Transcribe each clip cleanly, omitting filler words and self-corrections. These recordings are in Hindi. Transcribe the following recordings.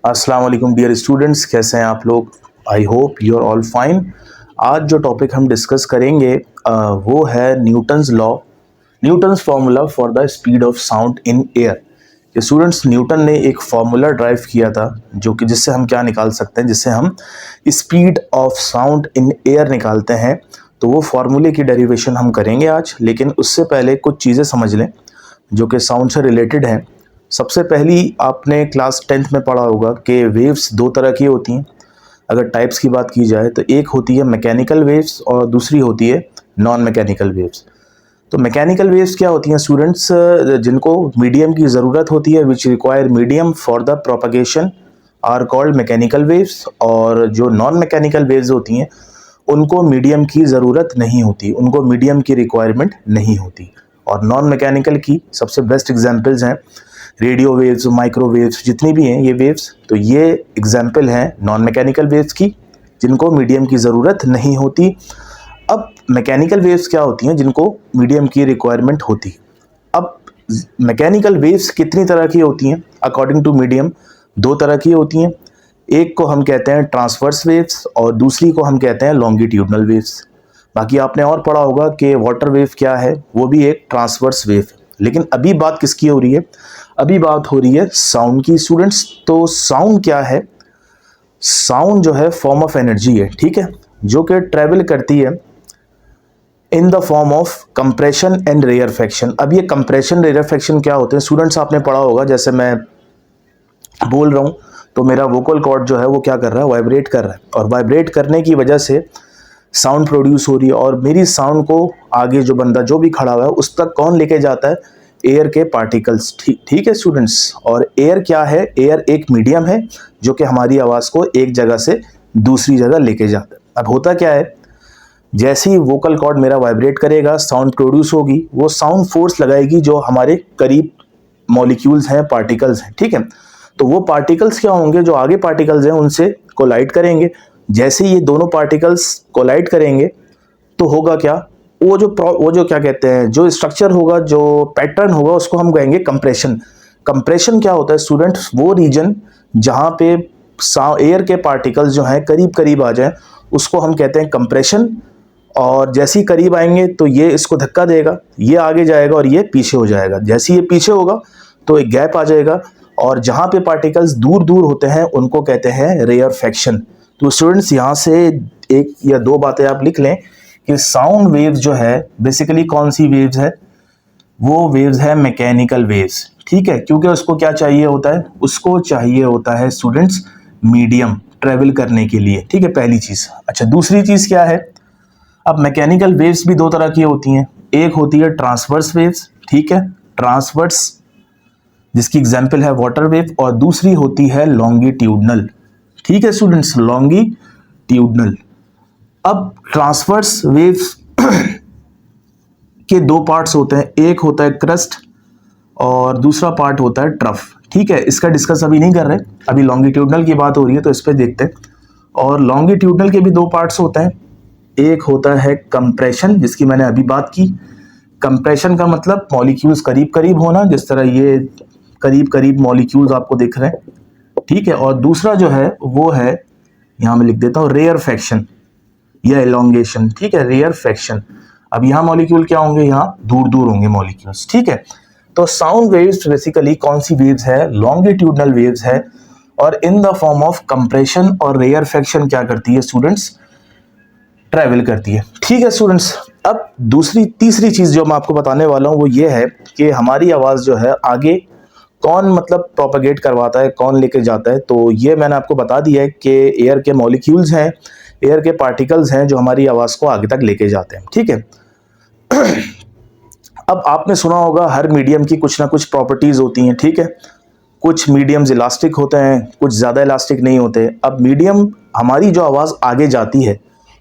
अस्सलाम वालेकुम डियर स्टूडेंट्स, कैसे हैं आप लोग। I hope you are all fine. आज जो टॉपिक हम डिस्कस करेंगे वो है Newton's law, Newton's formula for the speed of sound in air. ये स्टूडेंट्स, न्यूटन ने एक फार्मूला ड्राइव किया था जो कि जिससे हम क्या निकाल सकते हैं, जिससे हम speed of sound in air निकालते हैं। तो वो फार्मूले की डेरिवेशन हम करेंगे आज, लेकिन उससे पहले कुछ चीज़ें समझ लें जो कि साउंड से रिलेटेड हैं। सबसे पहली आपने क्लास 10th में पढ़ा होगा कि वेव्स दो तरह की होती हैं। अगर टाइप्स की बात की जाए तो एक होती है मैकेनिकल वेव्स और दूसरी होती है नॉन मैकेनिकल वेव्स। तो मैकेनिकल वेव्स क्या होती हैं स्टूडेंट्स, जिनको मीडियम की ज़रूरत होती है, which require medium for the propagation are called mechanical waves. और जो नॉन मैकेनिकल वेव्स होती हैं उनको मीडियम की ज़रूरत नहीं होती, उनको मीडियम की रिक्वायरमेंट नहीं होती। और नॉन मैकेनिकल की सबसे बेस्ट एग्जांपल्स हैं रेडियो वेव्स, माइक्रोवेव्स, जितनी भी हैं ये वेव्स। तो ये एग्जांपल हैं नॉन मैकेनिकल वेव्स की, जिनको मीडियम की ज़रूरत नहीं होती। अब मैकेनिकल वेव्स क्या होती हैं जिनको मीडियम की रिक्वायरमेंट होती। अब मैकेनिकल वेव्स कितनी तरह की होती हैं अकॉर्डिंग टू मीडियम? दो तरह की होती हैं। एक को हम कहते हैं ट्रांसवर्स वेव्स और दूसरी को हम कहते हैं लॉन्गिट्यूडनल वेव्स। बाकी आपने और पढ़ा होगा कि वाटर वेव क्या है, वो भी एक ट्रांसवर्स वेव है। लेकिन अभी बात किसकी हो रही है? अभी बात हो रही है साउंड की स्टूडेंट्स। तो साउंड क्या है? साउंड जो है फॉर्म ऑफ एनर्जी है, ठीक है, जो कि ट्रेवल करती है in the form of compression and rarefaction. अब ये कंप्रेशन रेयरफेक्शन क्या होते हैं स्टूडेंट्स, आपने पढ़ा होगा। जैसे मैं बोल रहा हूँ तो मेरा वोकल कॉर्ड जो है वो क्या कर रहा है, वाइब्रेट कर रहा है, और वाइब्रेट करने की वजह से साउंड प्रोड्यूस हो रही है। और मेरी साउंड को आगे जो बंदा जो भी खड़ा हुआ है उस तक कौन लेके जाता है? एयर के पार्टिकल्स। ठीक है स्टूडेंट्स। और एयर क्या है? एयर एक मीडियम है जो कि हमारी आवाज़ को एक जगह से दूसरी जगह लेके जाता है। अब होता क्या है, जैसे ही वोकल कॉर्ड मेरा वाइब्रेट करेगा, साउंड प्रोड्यूस होगी, वो साउंड फोर्स लगाएगी जो हमारे करीब मॉलिक्यूल्स हैं, पार्टिकल्स हैं, ठीक है। तो वो पार्टिकल्स क्या होंगे, जो आगे पार्टिकल्स हैं उनसे कोलाइड करेंगे। जैसे ये दोनों पार्टिकल्स कोलाइड करेंगे तो होगा क्या, वो जो क्या कहते हैं, जो स्ट्रक्चर होगा, जो पैटर्न होगा, उसको हम कहेंगे कंप्रेशन। कंप्रेशन क्या होता है स्टूडेंट्स? वो रीजन जहाँ पे एयर के पार्टिकल्स जो हैं करीब करीब आ जाएं, उसको हम कहते हैं कंप्रेशन। और जैसे ही करीब आएंगे तो ये इसको धक्का देगा, ये आगे जाएगा और ये पीछे हो जाएगा। जैसे ये पीछे होगा तो एक गैप आ जाएगा, और जहाँ पे पार्टिकल्स दूर दूर होते हैं उनको कहते हैं रेयरफेक्शन। तो स्टूडेंट्स, यहाँ से एक या दो बातें आप लिख लें कि साउंड वेव्स जो है बेसिकली कौन सी वेव्स है? वो वेव्स है मैकेनिकल वेव्स, ठीक है। क्योंकि उसको क्या चाहिए होता है? उसको चाहिए होता है स्टूडेंट्स मीडियम ट्रेवल करने के लिए, ठीक है, पहली चीज़। अच्छा, दूसरी चीज़ क्या है? अब मैकेनिकल वेव्स भी दो तरह की होती हैं। एक होती है ट्रांसवर्स वेव्स, ठीक है, ट्रांसवर्स, जिसकी एग्जांपल है वाटर वेव। और दूसरी होती है लॉन्गिट्यूडनल, ठीक है स्टूडेंट्स, लॉन्गिट्यूडनल। अब ट्रांसवर्स वेव्स के दो पार्ट्स होते हैं, एक होता है क्रस्ट और दूसरा पार्ट होता है ट्रफ, ठीक है। इसका डिस्कस अभी नहीं कर रहे, अभी लॉन्गिट्यूडनल की बात हो रही है तो इस पर देखते हैं। और लॉन्गिट्यूडनल के भी दो पार्ट्स होते हैं। एक होता है कंप्रेशन, जिसकी मैंने अभी बात की। कंप्रेशन का मतलब मॉलिक्यूल्स करीब करीब होना, जिस तरह ये करीब करीब मॉलिक्यूल्स आपको दिख रहे हैं, ठीक है। और दूसरा जो है वो है, यहाँ मैं लिख देता हूँ, रेयरफेक्शन या एलोंगेशन, ठीक है, रेयरफेक्शन। अब यहाँ मॉलिक्यूल क्या होंगे? यहाँ दूर दूर होंगे मॉलिक्यूल्स, ठीक है। तो साउंड वेव्स बेसिकली कौन सी वेव्स है? लॉन्गिट्यूडनल वेव्स है, और in the form of compression और रेयरफेक्शन क्या करती है स्टूडेंट्स? ट्रैवल करती है, ठीक है स्टूडेंट्स। अब तीसरी चीज जो मैं आपको बताने वाला हूँ वो ये है कि हमारी आवाज जो है आगे कौन मतलब प्रोपेगेट करवाता है, कौन लेके जाता है। तो ये मैंने आपको बता दिया है कि एयर के मॉलिक्यूल्स हैं, एयर के पार्टिकल्स हैं जो हमारी आवाज को आगे तक लेके जाते हैं, ठीक है। अब आपने सुना होगा हर मीडियम की कुछ ना कुछ प्रॉपर्टीज होती हैं, ठीक है। कुछ मीडियम्स इलास्टिक होते हैं, कुछ ज़्यादा इलास्टिक नहीं होते। अब मीडियम, हमारी जो आवाज़ आगे जाती है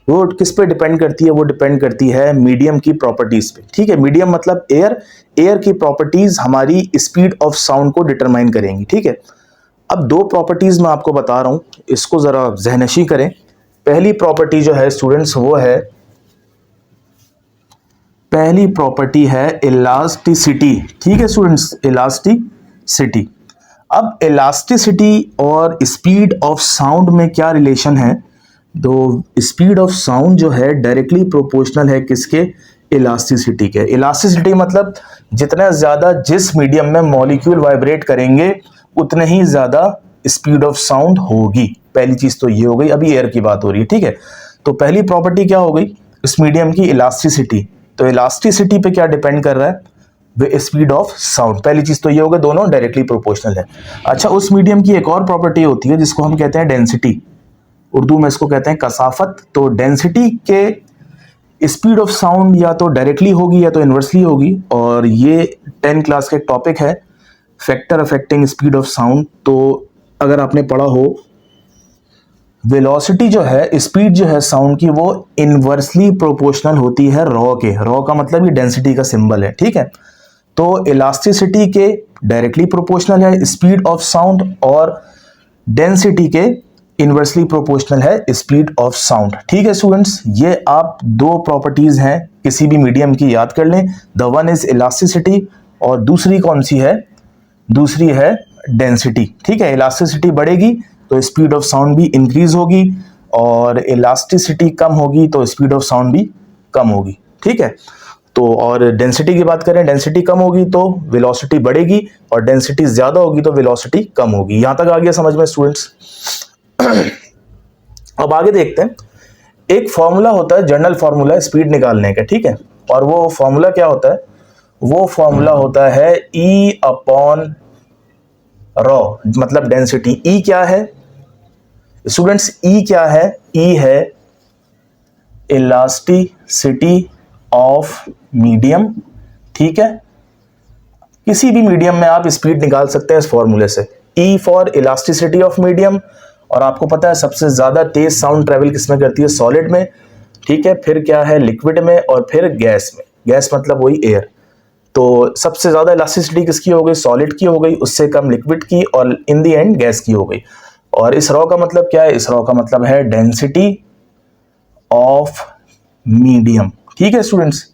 वो किस पे डिपेंड करती है? वो डिपेंड करती है मीडियम की प्रॉपर्टीज़ पे, ठीक है। मीडियम मतलब एयर, एयर की प्रॉपर्टीज़ हमारी स्पीड ऑफ साउंड को डिटरमाइन करेंगी, ठीक है। अब दो प्रॉपर्टीज़ मैं आपको बता रहा हूँ, इसको ज़रा ज़हनशी करें। पहली प्रॉपर्टी जो है स्टूडेंट्स वो है, पहली प्रॉपर्टी है इलास्टिसिटी, ठीक है स्टूडेंट्स, इलास्टिसिटी। अब इलास्टिसिटी और स्पीड ऑफ साउंड में क्या रिलेशन है? तो स्पीड ऑफ साउंड जो है डायरेक्टली प्रोपोर्शनल है किसके? इलास्टिसिटी के। इलास्टिसिटी मतलब जितना ज्यादा जिस मीडियम में मॉलिक्यूल वाइब्रेट करेंगे उतने ही ज्यादा स्पीड ऑफ साउंड होगी। पहली चीज तो ये हो गई। अभी एयर की बात हो रही है, ठीक है। तो पहली प्रॉपर्टी क्या हो गई इस मीडियम की? इलास्टिसिटी। तो इलास्टिसिटी पे क्या डिपेंड कर रहा है? वे स्पीड ऑफ साउंड। पहली चीज तो ये हो गई, दोनों डायरेक्टली प्रोपोर्शनल है। अच्छा, उस मीडियम की एक और प्रॉपर्टी होती है जिसको हम कहते हैं डेंसिटी, उर्दू में इसको कहते हैं कसाफत। तो डेंसिटी के स्पीड ऑफ साउंड या तो डायरेक्टली होगी या तो इनवर्सली होगी, और ये 10 क्लास का एक टॉपिक है, factor affecting speed of sound. तो अगर आपने पढ़ा हो, वेलोसिटी जो है, स्पीड जो है साउंड की, वो इनवर्सली प्रोपोर्शनल होती है रॉ के। रॉ का मतलब ये डेंसिटी का सिंबल है, ठीक है। तो इलास्टिसिटी के डायरेक्टली प्रोपोर्शनल है स्पीड ऑफ साउंड, और डेंसिटी के इनवर्सली प्रोपोर्शनल है स्पीड ऑफ साउंड, ठीक है स्टूडेंट्स। ये आप दो प्रॉपर्टीज हैं किसी भी मीडियम की, याद कर लें। द वन इज इलास्टिसिटी और दूसरी कौन सी है? दूसरी है डेंसिटी, ठीक है। इलास्टिसिटी बढ़ेगी तो स्पीड ऑफ साउंड भी इंक्रीज होगी, और इलास्टिसिटी कम होगी तो स्पीड ऑफ साउंड भी कम होगी, ठीक है। तो और डेंसिटी की बात करें, डेंसिटी कम होगी तो वेलोसिटी बढ़ेगी, और डेंसिटी ज्यादा होगी तो वेलोसिटी कम होगी। यहां तक आ गया समझ में स्टूडेंट्स? अब आगे देखते हैं। एक फॉर्मूला होता है, जनरल फॉर्मूला स्पीड निकालने का, ठीक है। और वो फॉर्मूला क्या होता है? वो फॉर्मूला होता है E अपॉन रॉ, मतलब डेंसिटी। E क्या है स्टूडेंट्स? E क्या है? E है इलास्टिसिटी ऑफ मीडियम, ठीक है। किसी भी मीडियम में आप स्पीड निकाल सकते हैं इस फॉर्मूले से। E for elasticity of medium, और आपको पता है सबसे ज्यादा तेज साउंड ट्रेवल किसमें करती है? सॉलिड में, ठीक है। फिर क्या है? लिक्विड में, और फिर गैस में। गैस मतलब वही एयर। तो सबसे ज्यादा इलास्टिसिटी किसकी हो गई? सॉलिड की हो गई, उससे कम लिक्विड की, और इन दी एंड गैस की हो गई। और इस रॉ का मतलब क्या है? इस रॉ का मतलब है डेंसिटी ऑफ मीडियम, ठीक है स्टूडेंट्स,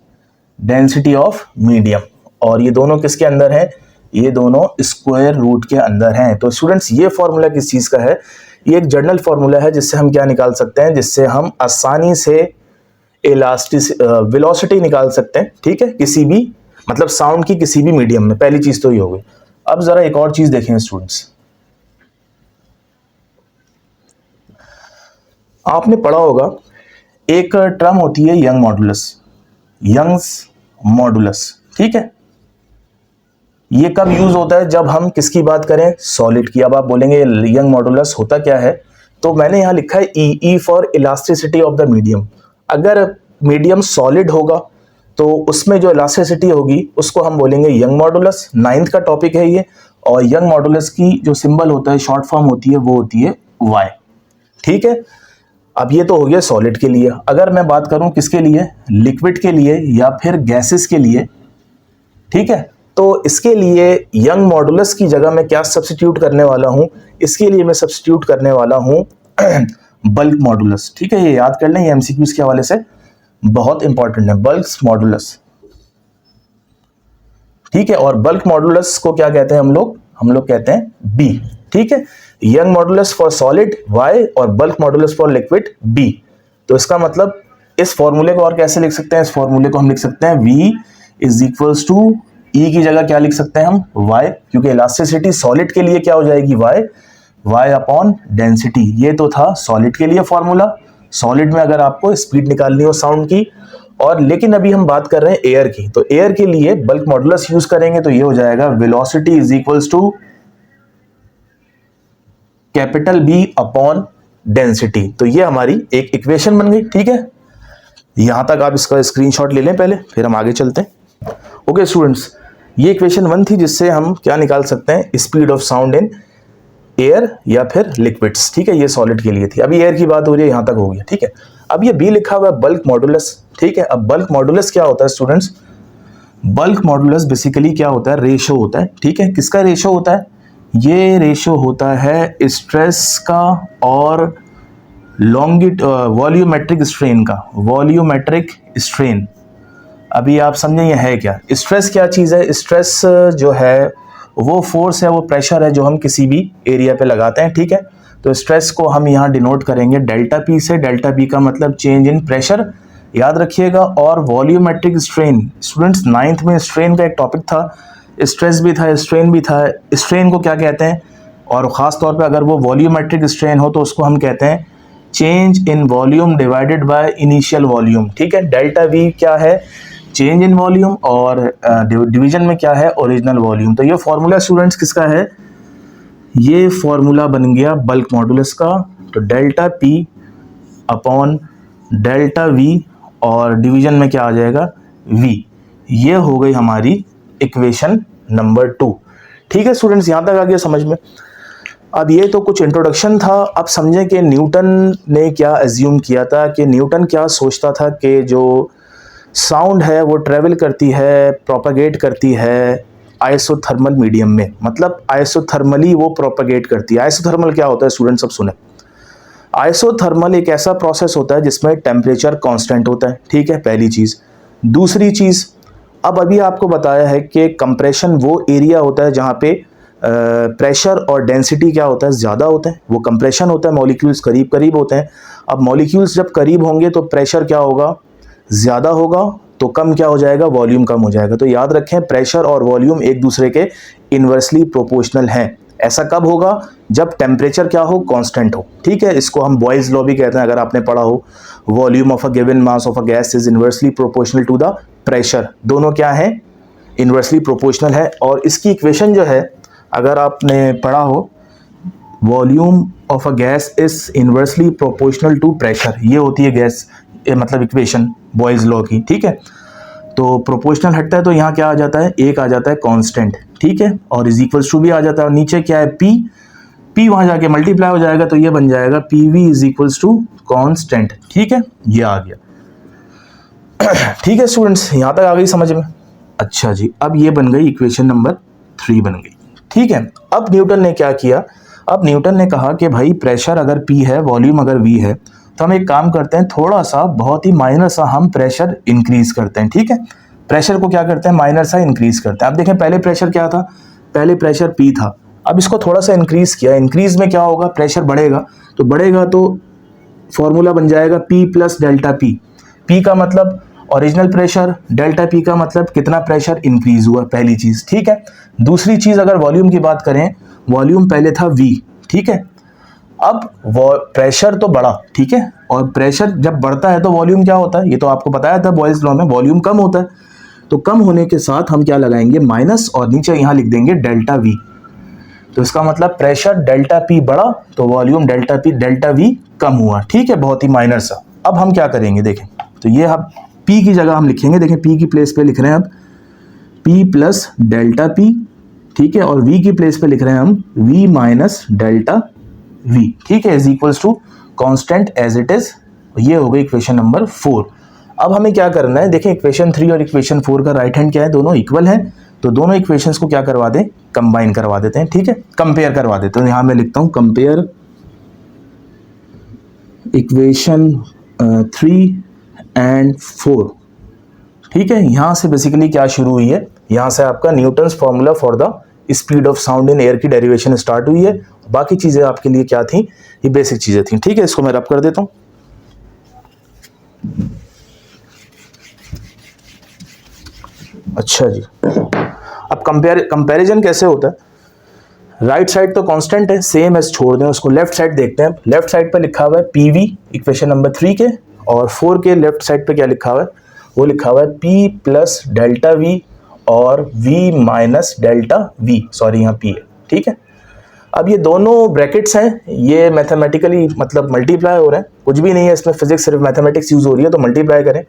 डेंसिटी ऑफ मीडियम। और ये दोनों किसके अंदर है? ये दोनों स्क्वायर रूट के अंदर हैं। तो स्टूडेंट्स ये फॉर्मूला किस चीज का है? ये एक जनरल फॉर्मूला है जिससे हम क्या निकाल सकते हैं? जिससे हम आसानी से वेलोसिटी निकाल सकते हैं, ठीक है, किसी भी मतलब साउंड की किसी भी मीडियम में। पहली चीज तो ये हो गई। अब जरा एक और चीज देखें स्टूडेंट्स, आपने पढ़ा होगा एक टर्म होती है यंग मॉडुलस, यंग्स मॉडुलस, ठीक है। ये कब यूज होता है? जब हम किसकी बात करें? सॉलिड की। अब आप बोलेंगे यंग मॉडुलस होता क्या है? तो मैंने यहां लिखा है E for elasticity of the medium. अगर मीडियम सॉलिड होगा तो उसमें जो इलास्टिसिटी होगी उसको हम बोलेंगे यंग मॉडुलस। 9th का टॉपिक है ये। और यंग मॉडुलस की जो सिंबल होता है, शॉर्ट फॉर्म होती है, वो होती है वाई, ठीक है। अब ये तो हो गया सॉलिड के लिए। अगर मैं बात करूं किसके लिए? लिक्विड के लिए या फिर गैसेस के लिए, ठीक है। तो इसके लिए यंग मॉडुलस की जगह मैं क्या सब्स्टिट्यूट करने वाला हूं? इसके लिए मैं सब्स्टिट्यूट करने वाला हूं बल्क मॉडुलस, ठीक है। ये याद कर लें, ये एमसीक्यूज के हवाले से बहुत इंपॉर्टेंट है, बल्क मॉडुलस, ठीक है। और बल्क मॉडुलस को क्या कहते हैं हम लोग कहते हैं बी, ठीक है। Young modulus for solid Y और bulk modulus for liquid B. तो इसका मतलब इस फॉर्मूले को और कैसे लिख सकते हैं? इस फॉर्मूले को हम लिख सकते हैं V is equals to E की जगह क्या लिख सकते हैं हम? Y, क्योंकि इलास्टिसिटी सॉलिड के लिए क्या हो जाएगी? Y upon density. ये तो था सॉलिड के लिए फॉर्मूला। सॉलिड में अगर आपको स्पीड निकालनी हो साउंड की, और लेकिन अभी हम बात कर रहे हैं एयर की, तो एयर के लिए बल्क मॉडुलस यूज करेंगे तो ये हो जाएगा velocity is equals to capital B upon density. तो ये हमारी एक इक्वेशन बन गई, ठीक है। यहां तक आप इसका स्क्रीनशॉट ले लें पहले, फिर हम आगे चलते हैं। ओके स्टूडेंट्स, ये इक्वेशन 1 थी जिससे हम क्या निकाल सकते हैं? Speed of sound in air या फिर लिक्विड्स, ठीक है। ये सॉलिड के लिए थी। अभी एयर की बात हो रही है, यहां तक हो गया, ठीक है। अब ये बी लिखा हुआ है बल्क मॉडुलस, ठीक है। अब बल्क मॉडुलस क्या होता है स्टूडेंट्स? बल्क मॉडुलस बेसिकली क्या होता है? रेशो होता है, ठीक है। किसका रेशो होता है? ये रेशो होता है स्ट्रेस का और वॉल्यूमेट्रिक स्ट्रेन का। वॉल्यूमेट्रिक स्ट्रेन, अभी आप समझें ये है क्या? स्ट्रेस क्या चीज है? स्ट्रेस जो है वो फोर्स है, वो प्रेशर है जो हम किसी भी एरिया पे लगाते हैं, ठीक है। तो स्ट्रेस को हम यहाँ डिनोट करेंगे डेल्टा पी से। डेल्टा पी का मतलब चेंज इन प्रेशर, याद रखिएगा। और वॉल्यूमेट्रिक स्ट्रेन, स्टूडेंट्स 9th में स्ट्रेन का एक टॉपिक था, स्ट्रेस भी था, स्ट्रेन भी था। स्ट्रेन को क्या कहते हैं, और ख़ास तौर पे अगर वो वॉल्यूमेट्रिक स्ट्रेन हो तो उसको हम कहते हैं change in volume divided by initial volume, ठीक है। डेल्टा वी क्या है, चेंज इन वॉल्यूम, और डिवीजन में क्या है, ओरिजिनल वॉल्यूम। तो ये फॉर्मूला स्टूडेंट्स किसका है, ये फॉर्मूला बन गया बल्क मॉडुलस का। तो delta P upon delta V, और डिवीजन में क्या आ जाएगा, वी। ये हो गई हमारी इक्वेशन नंबर 2, ठीक है स्टूडेंट्स, यहाँ तक आ गया समझ में। अब ये तो कुछ इंट्रोडक्शन था। अब समझें कि न्यूटन ने क्या एज्यूम किया था, कि न्यूटन क्या सोचता था कि जो साउंड है वो ट्रेवल करती है, प्रोपेगेट करती है आइसोथर्मल मीडियम में, मतलब आइसोथर्मली वो प्रोपेगेट करती है। आइसोथर्मल क्या होता है स्टूडेंट, सब सुने। आइसोथर्मल एक ऐसा प्रोसेस होता है जिसमें टेम्परेचर कांस्टेंट होता है, ठीक है, पहली चीज़। दूसरी चीज़, अब अभी आपको बताया है कि कंप्रेशन वो एरिया होता है जहाँ पे प्रेशर और डेंसिटी क्या होता है, ज़्यादा होता है, वो कंप्रेशन होता है। मॉलिक्यूल्स करीब करीब होते हैं। अब मॉलिक्यूल्स जब करीब होंगे तो प्रेशर क्या होगा, ज़्यादा होगा, तो कम क्या हो जाएगा, वॉल्यूम कम हो जाएगा। तो याद रखें प्रेशर और वॉल्यूम एक दूसरे के इन्वर्सली प्रोपोर्शनल हैं। ऐसा कब होगा, जब टेम्परेचर क्या हो, कांस्टेंट हो, ठीक है। इसको हम बॉयल्स लॉ भी कहते हैं, अगर आपने पढ़ा हो। Volume of a given mass of a gas is inversely proportional to the pressure. दोनों क्या है, इन्वर्सली प्रोपोर्शनल है। और इसकी इक्वेशन जो है, अगर आपने पढ़ा हो, volume of a gas is inversely proportional to pressure, ये होती है गैस मतलब इक्वेशन बॉयल्स लॉ की, ठीक है। तो प्रोपोर्शनल हटता है तो यहाँ क्या आ जाता है, एक आ जाता है कांस्टेंट, ठीक है, और इज इक्वल्स टू भी आ जाता है। और नीचे क्या है, पी, पी वहाँ जाके मल्टीप्लाई हो जाएगा, तो ये बन जाएगा P V is equals to constant, ठीक है, ये आ गया। ठीक है स्टूडेंट्स, यहाँ तक आ गई समझ में। अच्छा जी, अब ये बन गई इक्वेशन नंबर 3 बन गई, ठीक है। अब न्यूटन ने क्या किया, अब न्यूटन ने कहा कि भाई प्रेशर अगर पी है, वॉल्यूम अगर वी है, तो हम एक काम करते हैं, थोड़ा सा बहुत ही माइनर सा हम प्रेशर इंक्रीज करते हैं, ठीक है। प्रेशर को क्या करते हैं, माइनर सा इंक्रीज करते हैं। अब देखें पहले प्रेशर क्या था, पहले प्रेशर पी था, अब इसको थोड़ा सा इंक्रीज किया। इंक्रीज में क्या होगा, प्रेशर बढ़ेगा, तो बढ़ेगा तो फॉर्मूला बन जाएगा P plus delta P. P का मतलब ओरिजिनल प्रेशर, डेल्टा पी का मतलब कितना प्रेशर इंक्रीज हुआ, पहली चीज, ठीक है। दूसरी चीज, अगर वॉल्यूम की बात करें, वॉल्यूम पहले था वी, ठीक है। अब प्रेशर तो बढ़ा, ठीक है, और प्रेशर जब बढ़ता है तो वॉल्यूम क्या होता है, ये तो आपको बताया था बॉयल्स लॉ में, वॉल्यूम कम होता है। तो कम होने के साथ हम क्या लगाएंगे, माइनस, और नीचे यहाँ लिख देंगे डेल्टा वी। तो इसका मतलब प्रेशर डेल्टा पी बढ़ा तो वॉल्यूम डेल्टा वी कम हुआ, ठीक है, बहुत ही माइनर सा। अब हम क्या करेंगे, देखें, तो ये हम पी की जगह हम लिखेंगे, देखें पी की प्लेस पे लिख रहे हैं अब पी प्लस डेल्टा पी, ठीक है, और वी की प्लेस पे लिख रहे हैं हम वी माइनस डेल्टा वी, ठीक है, is equals to constant as it is. ये हो गई इक्वेशन नंबर 4। अब हमें क्या करना है, देखिए इक्वेशन 3 और इक्वेशन 4 का राइट हैंड क्या है, दोनों इक्वल हैं, तो दोनों इक्वेशंस को क्या करवा दें, कंबाइन करवा देते हैं, ठीक है, कंपेयर करवा देते हैं। तो यहाँ मैं लिखता हूँ कंपेयर इक्वेशन 3 एंड 4, ठीक है। यहाँ से बेसिकली क्या शुरू हुई है, यहाँ से आपका Newton's formula for the speed of sound in air की डेरिवेशन स्टार्ट हुई है। बाकी चीजें आपके लिए क्या थी, ये बेसिक चीजें थी, ठीक है। इसको मैं रब कर देता हूं। अच्छा जी, अब कंपैरिजन कैसे होता है, राइट साइड तो कांस्टेंट है, सेम एज छोड़ दें उसको, लेफ्ट साइड देखते हैं। लेफ्ट साइड पे लिखा हुआ है पीवी इक्वेशन नंबर 3 के, और 4 के लेफ्ट साइड पे क्या लिखा हुआ है, वो लिखा हुआ है पी प्लस डेल्टा वी और V minus delta V, sorry यहाँ पी है, ठीक है। अब ये दोनों ब्रैकेट्स हैं, ये मैथमेटिकली मतलब मल्टीप्लाई हो रहे हैं, कुछ भी नहीं है इसमें, फिजिक्स सिर्फ मैथमेटिक्स यूज हो रही है, तो मल्टीप्लाई करें।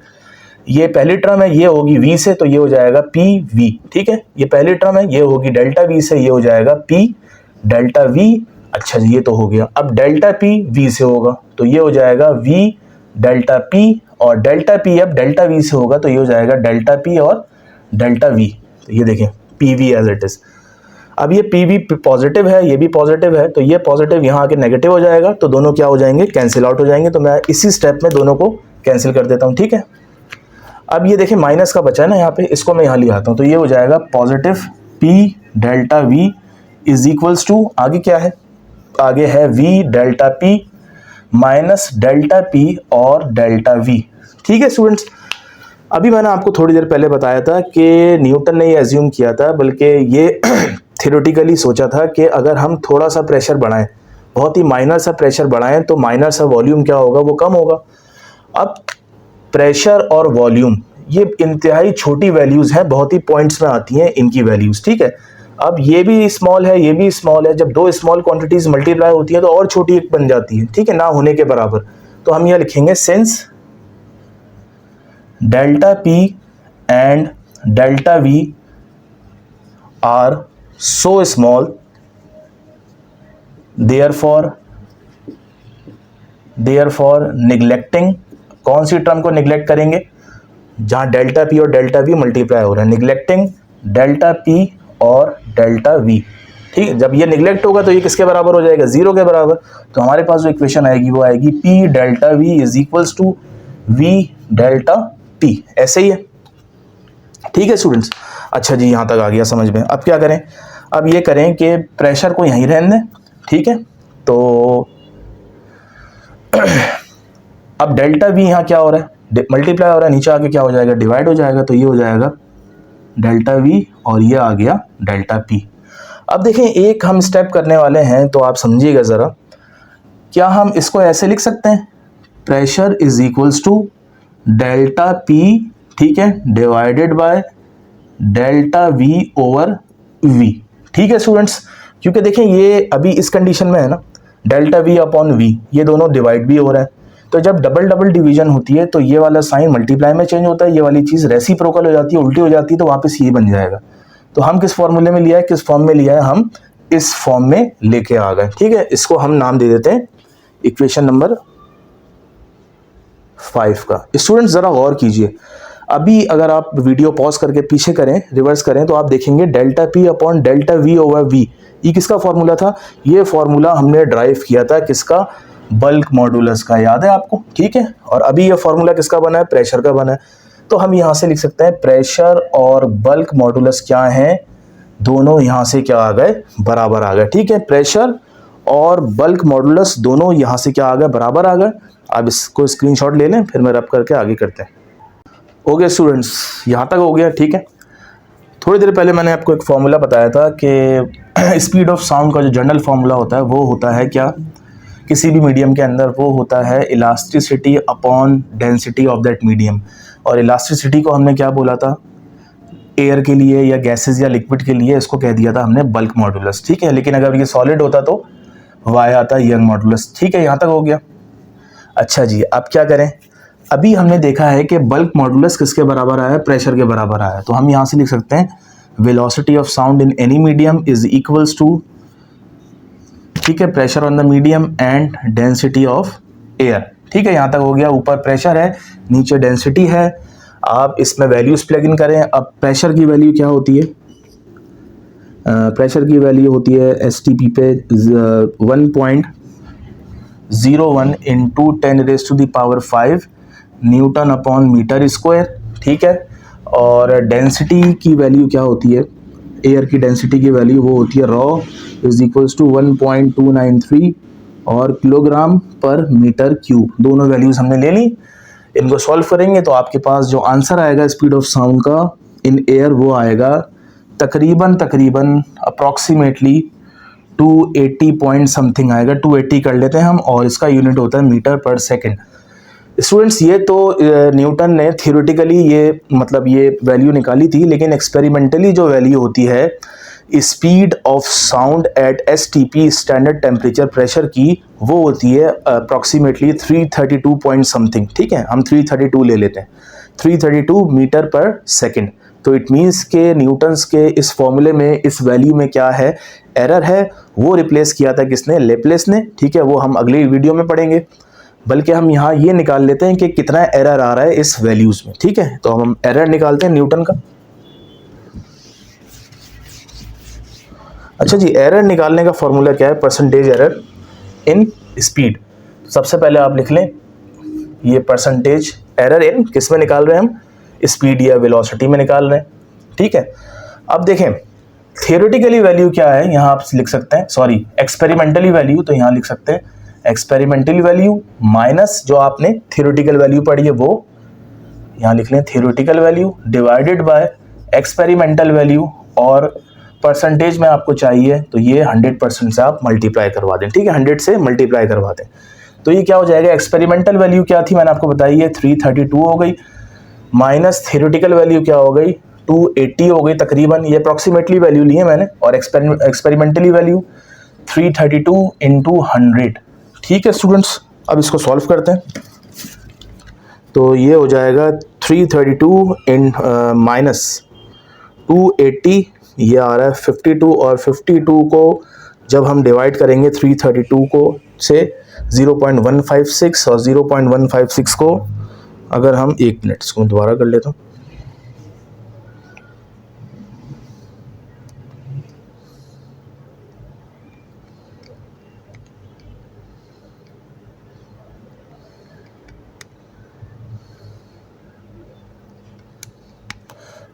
ये पहली टर्म है, ये होगी वी से, तो ये हो जाएगा पी वी, ठीक है। ये पहली टर्म है, ये होगी डेल्टा वी से, ये हो जाएगा पी डेल्टा वी। अच्छा जी, ये तो हो गया। अब डेल्टा पी वी से होगा तो ये हो जाएगा वी डेल्टा पी, और डेल्टा पी अब डेल्टा वी से होगा तो ये हो जाएगा डेल्टा पी और डेल्टा वी। तो ये देखें P V as it is. अब ये पी वी पॉजिटिव है, ये भी पॉजिटिव है, तो ये पॉजिटिव यहाँ आके नेगेटिव हो जाएगा, तो दोनों क्या हो जाएंगे, कैंसिल आउट हो जाएंगे। तो मैं इसी स्टेप में दोनों को कैंसिल कर देता हूँ, ठीक है। अब ये देखिए माइनस का बचा है ना यहाँ पे, इसको मैं यहाँ ले आता हूँ, तो ये हो जाएगा positive P delta V is equals to, आगे क्या है, आगे है V delta P minus delta P और डेल्टा वी। ठीक है स्टूडेंट्स, अभी मैंने आपको थोड़ी देर पहले बताया था कि न्यूटन ने ये एज्यूम किया था, बल्कि ये थियोरेटिकली सोचा था कि अगर हम थोड़ा सा प्रेशर बढ़ाएं, बहुत ही माइनर सा प्रेशर बढ़ाएं, तो माइनर सा वॉल्यूम क्या होगा, वो कम होगा। अब प्रेशर और वॉल्यूम ये इंतहाई छोटी वैल्यूज़ हैं, बहुत ही पॉइंट्स में आती हैं इनकी वैल्यूज़। ठीक है, अब ये भी स्मॉल है, ये भी स्मॉल है, जब दो स्मॉल क्वांटिटीज़ मल्टीप्लाई होती हैं तो और छोटी एक बन जाती है, ठीक है, ना होने के बराबर। तो हम यह लिखेंगे since delta P and delta V are so small, therefore neglecting, कौन सी टर्म को निग्लेक्ट करेंगे, जहां डेल्टा पी और डेल्टा वी मल्टीप्लाई हो रहे हैं, निग्लेक्टिंग डेल्टा पी और डेल्टा वी। ठीक है, जब ये निग्लेक्ट होगा तो ये किसके बराबर हो जाएगा, जीरो के बराबर। तो हमारे पास जो इक्वेशन आएगी वो आएगी P delta V is equals to V delta P, ऐसे ही है। ठीक है स्टूडेंट्स, अच्छा जी, यहां तक आ गया समझ में। अब क्या करें, अब ये करें कि प्रेशर को यहीं रहने दें। ठीक है, तो अब डेल्टा वी यहाँ क्या हो रहा है, मल्टीप्लाई हो रहा है, नीचे आके क्या हो जाएगा, डिवाइड हो जाएगा। तो ये हो जाएगा डेल्टा वी और ये आ गया डेल्टा पी। अब देखें, एक हम स्टेप करने वाले हैं, तो आप समझिएगा ज़रा, क्या हम इसको ऐसे लिख सकते हैं, pressure is equals to delta P, ठीक है, divided by delta V over V. ठीक है स्टूडेंट्स, क्योंकि देखें ये अभी इस कंडीशन में है ना, डेल्टा वी अपॉन वी, ये दोनों डिवाइड भी हो रहा है। तो जब डबल डबल डिवीजन होती है तो ये वाला साइन मल्टीप्लाई में चेंज होता है, ये वाली चीज़ रेसिप्रोकल हो जाती है, उल्टी हो जाती है, तो वापस ये बन जाएगा। तो हम किस फॉर्मूले में लिया है, किस फॉर्म में लिया है, हम इस फॉर्म में लेके आ गए। ठीक है, इसको हम नाम दे देते हैं इक्वेशन नंबर 5 का। स्टूडेंट्स ज़रा गौर कीजिए, अभी अगर आप वीडियो पॉज करके पीछे करें, रिवर्स करें, तो आप देखेंगे delta P upon delta V over V, ये किसका फॉर्मूला था, ये फॉर्मूला हमने ड्राइव किया था किसका, बल्क मॉडुलस का, याद है आपको। ठीक है, और अभी ये फॉर्मूला किसका बना है, प्रेशर का बना है। तो हम यहाँ से लिख सकते हैं प्रेशर और बल्क मॉडुलस क्या है, दोनों यहाँ से क्या आ गए, बराबर आ गए। ठीक है, प्रेशर और बल्क मॉडुलस दोनों यहाँ से क्या आ गए, बराबर आ गए। आप इसको स्क्रीनशॉट ले लें, फिर मैं रब करके आगे करते हैं। ओके स्टूडेंट्स, यहाँ तक हो गया। ठीक है, थोड़ी देर पहले मैंने आपको एक फॉर्मूला बताया था कि स्पीड ऑफ साउंड का जो जनरल फॉर्मूला होता है वो होता है क्या, किसी भी मीडियम के अंदर, वो होता है elasticity upon density of that medium. और इलास्टिसिटी को हमने क्या बोला था, एयर के लिए या गैसेस या लिक्विड के लिए इसको कह दिया था हमने बल्क मॉडुलस। ठीक है, लेकिन अगर ये सॉलिड होता तो वाई आता यंग मॉडुलस। ठीक है, यहाँ तक हो गया। अच्छा जी, अब क्या करें, अभी हमने देखा है कि बल्क मॉडुलस किसके बराबर आया है, प्रेशर के बराबर आया है। तो हम यहाँ से लिख सकते हैं velocity of sound in any medium is equals to, ठीक है, pressure on the medium and density of air. ठीक है, यहाँ तक हो गया। ऊपर प्रेशर है, नीचे डेंसिटी है, आप इसमें वैल्यूज प्लग इन करें। अब प्रेशर की वैल्यू क्या होती है, प्रेशर की वैल्यू होती है STP पे 1.01 into 10⁵ newton upon metre square. ठीक है, और डेंसिटी की वैल्यू क्या होती है, एयर की डेंसिटी की वैल्यू वो होती है रॉ इज इक्वल्स टू 1.293 और किलोग्राम पर मीटर क्यूब। दोनों वैल्यूज हमने ले ली, इनको सॉल्व करेंगे तो आपके पास जो आंसर आएगा स्पीड ऑफ साउंड का इन एयर वो आएगा तकरीबन अप्रॉक्सीमेटली 280 पॉइंट समथिंग आएगा, 280 कर लेते हैं हम, और इसका यूनिट होता है मीटर पर सेकेंड। स्टूडेंट्स ये तो न्यूटन ने थियोरेटिकली ये मतलब ये वैल्यू निकाली थी, लेकिन एक्सपेरिमेंटली जो वैल्यू होती है speed of sound eight STP standard temperature pressure की, वो होती है अप्रॉक्सीमेटली 332 पॉइंट समथिंग। ठीक है, हम 332 ले लेते हैं, 332 मीटर पर सेकेंड। तो इट मीन्स के न्यूटन्स के इस फॉर्मूले में इस वैल्यू में क्या है, एरर है, वो रिप्लेस किया था किसने, लेप्लेस ने। ठीक है, वो हम अगली वीडियो में पढ़ेंगे, बल्कि हम यहाँ ये निकाल लेते हैं कि कितना एरर आ रहा है इस वैल्यूज में। ठीक है, तो हम एरर निकालते हैं न्यूटन का। अच्छा जी, एरर निकालने का फॉर्मूला क्या है, परसेंटेज एरर इन स्पीड। सबसे पहले आप लिख लें ये परसेंटेज एरर इन किस में निकाल रहे हैं हम, स्पीड या वेलोसिटी में निकाल रहे हैं। ठीक है, अब देखें थियोरेटिकली वैल्यू क्या है यहाँ आप लिख सकते हैं, सॉरी एक्सपेरिमेंटली वैल्यू, तो यहाँ लिख सकते हैं एक्सपेरिमेंटल वैल्यू माइनस जो आपने थियोरेटिकल वैल्यू पढ़ी है वो यहाँ लिख लें theoretical value divided by experimental value, और परसेंटेज में आपको चाहिए तो ये 100% से आप मल्टीप्लाई करवा दें, ठीक है, 100 से मल्टीप्लाई करवा दें। तो ये क्या हो जाएगा, एक्सपेरिमेंटल वैल्यू क्या थी मैंने आपको बताई है 332 हो गई, माइनस थियोरेटिकल वैल्यू क्या हो गई 280 हो गई तकरीबन, ये अप्रॉक्सीमेटली वैल्यू ली है मैंने, और एक्सपेरिमेंटली वैल्यू 332 इंटू 100। ठीक है स्टूडेंट्स, अब इसको सॉल्व करते हैं। तो ये हो जाएगा 332 इन माइनस 280, ये आ रहा है 52, और 52 को जब हम डिवाइड करेंगे 332 को से 0.156, और 0.156 को अगर हम 1 मिनट इसको दोबारा कर लेता हूँ,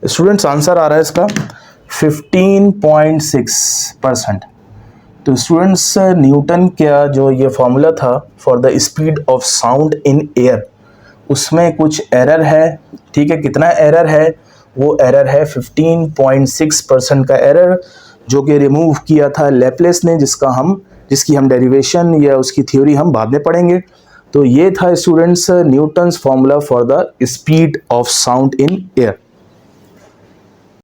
स्टूडेंट्स आंसर आ रहा है इसका 15.6%। तो स्टूडेंट्स न्यूटन का जो ये फॉर्मूला था for the speed of sound in air, उसमें कुछ एरर है, ठीक है, कितना एरर है, वो एरर है 15.6% का एरर, जो कि रिमूव किया था लैप्लेस ने, जिसकी हम डेरिवेशन या उसकी थ्योरी हम बाद में पढ़ेंगे। तो ये था students Newton's formula for the speed of sound in air.